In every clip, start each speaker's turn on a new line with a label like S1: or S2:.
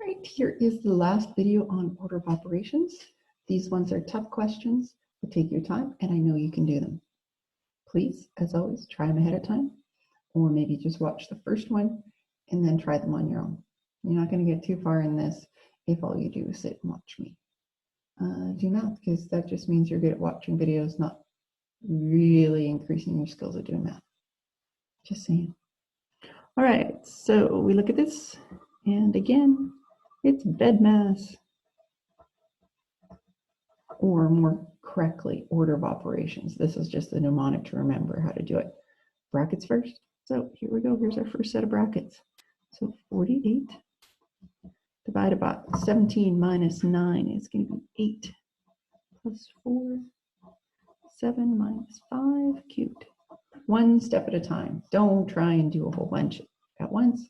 S1: right, here is the last video on order of operations. These ones are tough questions, but take your time, and I know you can do them. Please, as always, try them ahead of time, or maybe just watch the first one and then try them on your own. You're not going to get too far in this if all you do is sit and watch me do math, because that just means you're good at watching videos, not really increasing your skills at doing math. Just saying. All right, so we look at this, and again, it's BEDMAS, or more correctly, order of operations. This is just a mnemonic to remember how to do it. Brackets first. So here we go. Here's our first set of brackets. So 48 divided by 17 minus 9 is going to be 8 plus 4, 7 minus 5 cubed. One step at a time. Don't try and do a whole bunch at once.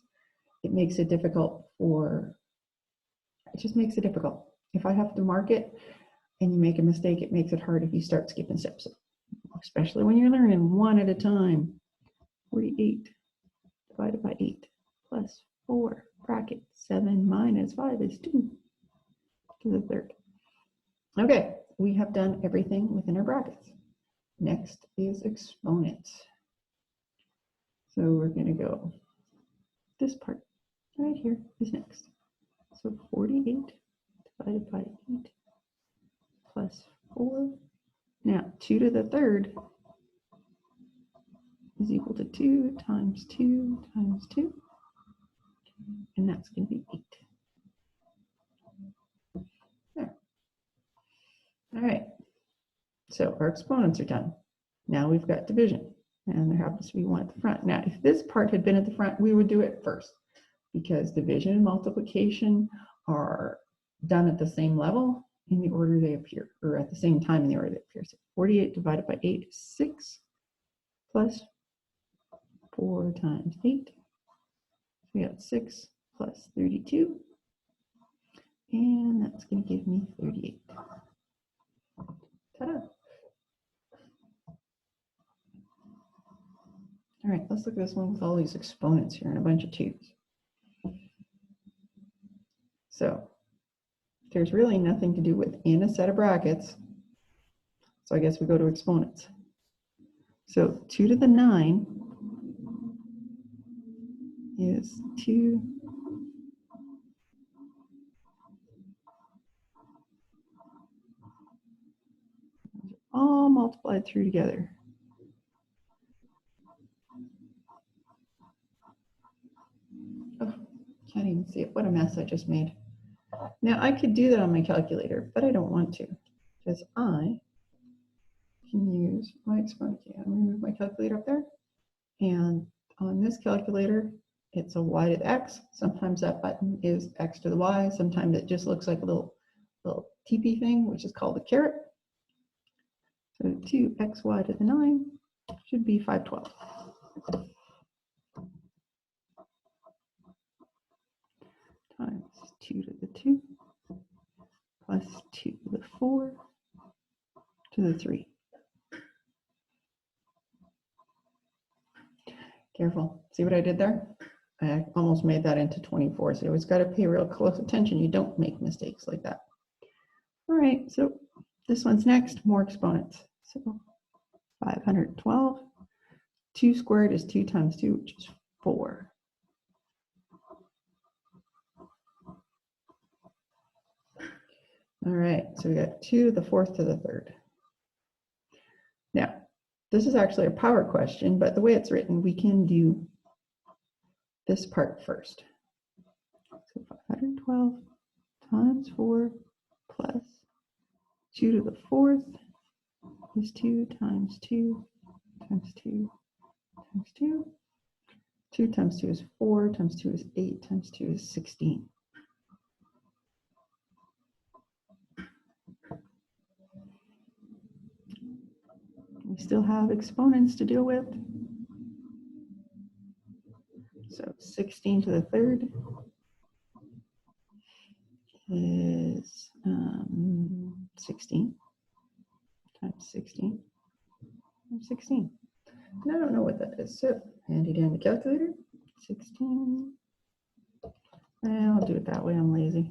S1: It makes it difficult it just makes it difficult. If I have to mark it and you make a mistake, it makes it hard if you start skipping steps, especially when you're learning one at a time. 48 divided by 8 plus 4 bracket 7 minus 5 is 2 to the third. Okay, we have done everything within our brackets. Next is exponents. So we're going to go, this part right here is next. So 48 divided by 8 plus 4. Now 2 to the third is equal to 2 times 2 times 2. And that's going to be 8. There. All right. So our exponents are done. Now we've got division. And there happens to be one at the front. Now, if this part had been at the front, we would do it first, because division and multiplication are done at the same level in the order they appear, or at the same time in the order they appear. So 48 divided by 8 is 6 plus 4 times 8. We got 6 plus 32. And that's going to give me 38. Ta-da! All right, let's look at this one with all these exponents here and a bunch of 2's. So there's really nothing to do within a set of brackets. So I guess we go to exponents. So 2 to the 9 is 2 all multiplied through together. Oh, can't even see it. What a mess I just made. Now I could do that on my calculator, but I don't want to, because I can use my exponent key. I'm going to move my calculator up there. And on this calculator, it's a y to the x. Sometimes that button is x to the y. Sometimes it just looks like a little TP thing, which is called a caret. So 2xy to the 9 should be 512. Times 2 to the 2 plus 2 to the 4 to the 3. Careful. See what I did there? I almost made that into 24. So you always got to pay real close attention. You don't make mistakes like that. All right, so this one's next, more exponents. So 512. 2 squared is 2 times 2, which is 4. All right, so we got 2 to the 4th to the 3rd. Now, this is actually a power question, but the way it's written, we can do this part first. So 512 times 4 plus 2 to the 4th is 2 times 2 times 2 times 2. 2 times 2 is 4, times 2 is 8, times 2 is 16. We still have exponents to deal with. So 16 to the 3rd is 16 times 16 times 16. And I don't know what that is, so handy dandy calculator. 16. All I'll do it that way, I'm lazy.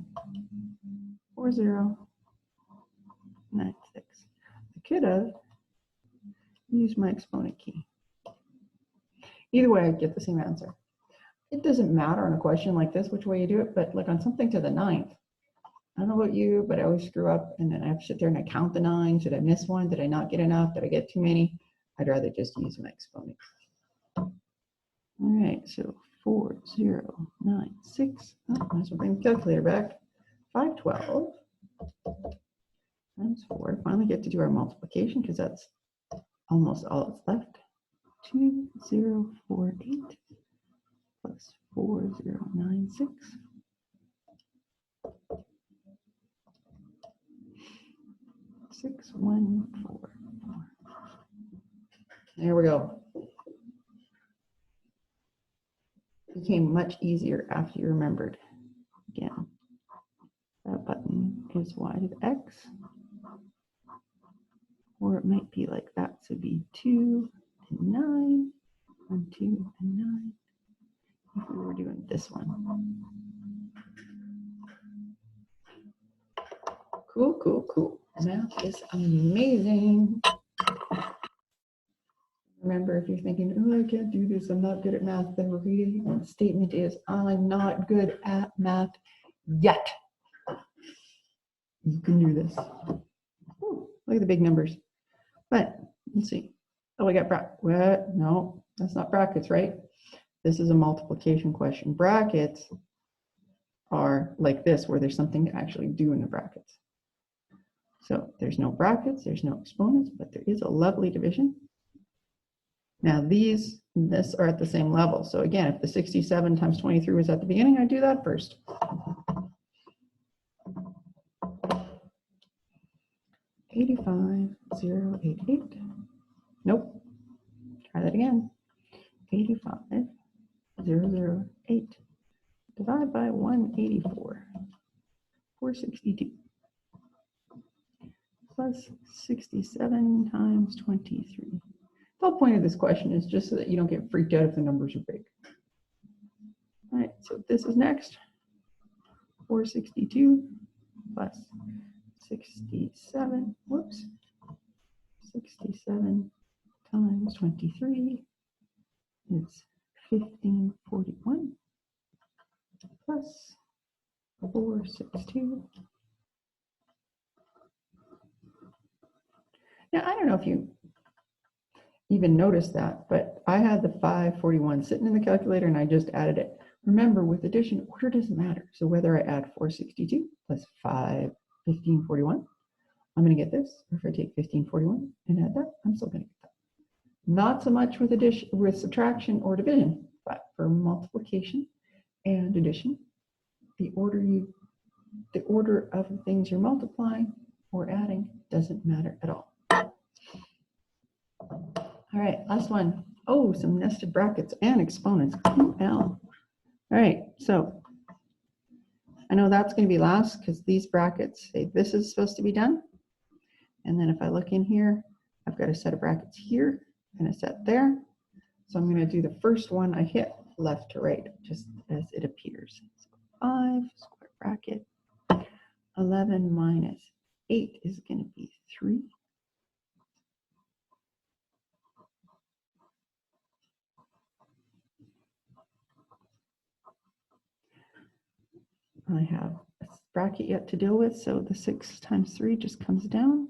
S1: 4096. I could have used my exponent key. Either way, I get the same answer. It doesn't matter on a question like this which way you do it, but like on something to the 9th, I don't know about you, but I always screw up and then I have to sit there and I count the 9. Did I miss one? Did I not get enough? Did I get too many? I'd rather just use my exponent. All right, so 4096. Oh, might as well bring the calculator back. 512 times 4. Finally get to do our multiplication because that's almost all that's left. 2048 plus 4096. 6144. There we go. Became much easier after you remembered. Again, that button is y to the x. Or it might be like that. So it'd be 2 and 9, 1, 2, and 9. If we were doing this one. Cool, cool, cool. Math is amazing. Remember, if you're thinking, oh, I can't do this, I'm not good at math, the real statement is, I'm not good at math yet. You can do this. Ooh, look at the big numbers. But let's see. Oh, I got brackets. What? No, that's not brackets, right? This is a multiplication question. Brackets are like this, where there's something to actually do in the brackets. So there's no brackets, there's no exponents, but there is a lovely division. Now this are at the same level. So again, if the 67 times 23 was at the beginning, I'd do that first. 85088. Nope. Try that again. 85008. Divide by 184. 462. Plus 67 times 23. The whole point of this question is just so that you don't get freaked out if the numbers are big. All right, so this is next. 462 plus 67, whoops, 67 times 23 is 1541 plus 462. Now, I don't know if you even noticed that, but I had the 541 sitting in the calculator and I just added it. Remember, with addition, order doesn't matter. So whether I add 462 plus 1541, I'm going to get this. Or if I take 1541 and add that, I'm still going to get that. Not so much with addition, with subtraction or division, but for multiplication and addition, the order of the things you're multiplying or adding doesn't matter at all. All right, last one. Oh, some nested brackets and exponents. QL. All right, so I know that's going to be last because these brackets say this is supposed to be done. And then if I look in here, I've got a set of brackets here and a set there. So I'm going to do the first one I hit left to right, just as it appears. So 5 square bracket, 11 minus 8 is going to be 3. I have a bracket yet to deal with, so the 6 times 3 just comes down.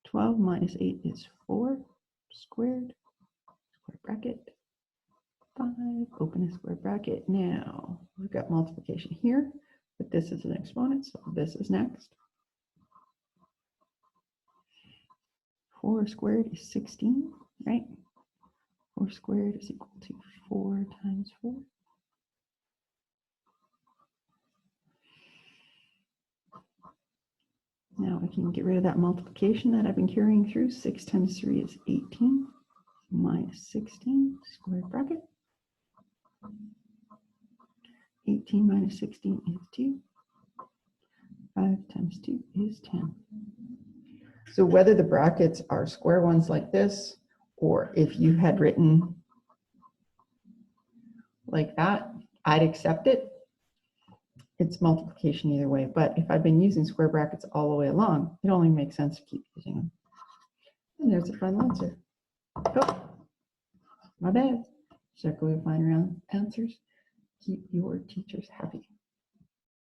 S1: 12 minus 8 is 4 squared, square bracket, 5, open a square bracket. Now, we've got multiplication here, but this is an exponent, so this is next. 4 squared is 16, right? 4 squared is equal to 4 times 4. Now I can get rid of that multiplication that I've been carrying through. 6 times 3 is 18 minus 16 square bracket. 18 minus 16 is 2. 5 times 2 is 10. So whether the brackets are square ones like this, or if you had written like that, I'd accept it. It's multiplication either way, but if I've been using square brackets all the way along, it only makes sense to keep using them. And there's the final answer. Oh, my bad. Circle your final answers. Keep your teachers happy.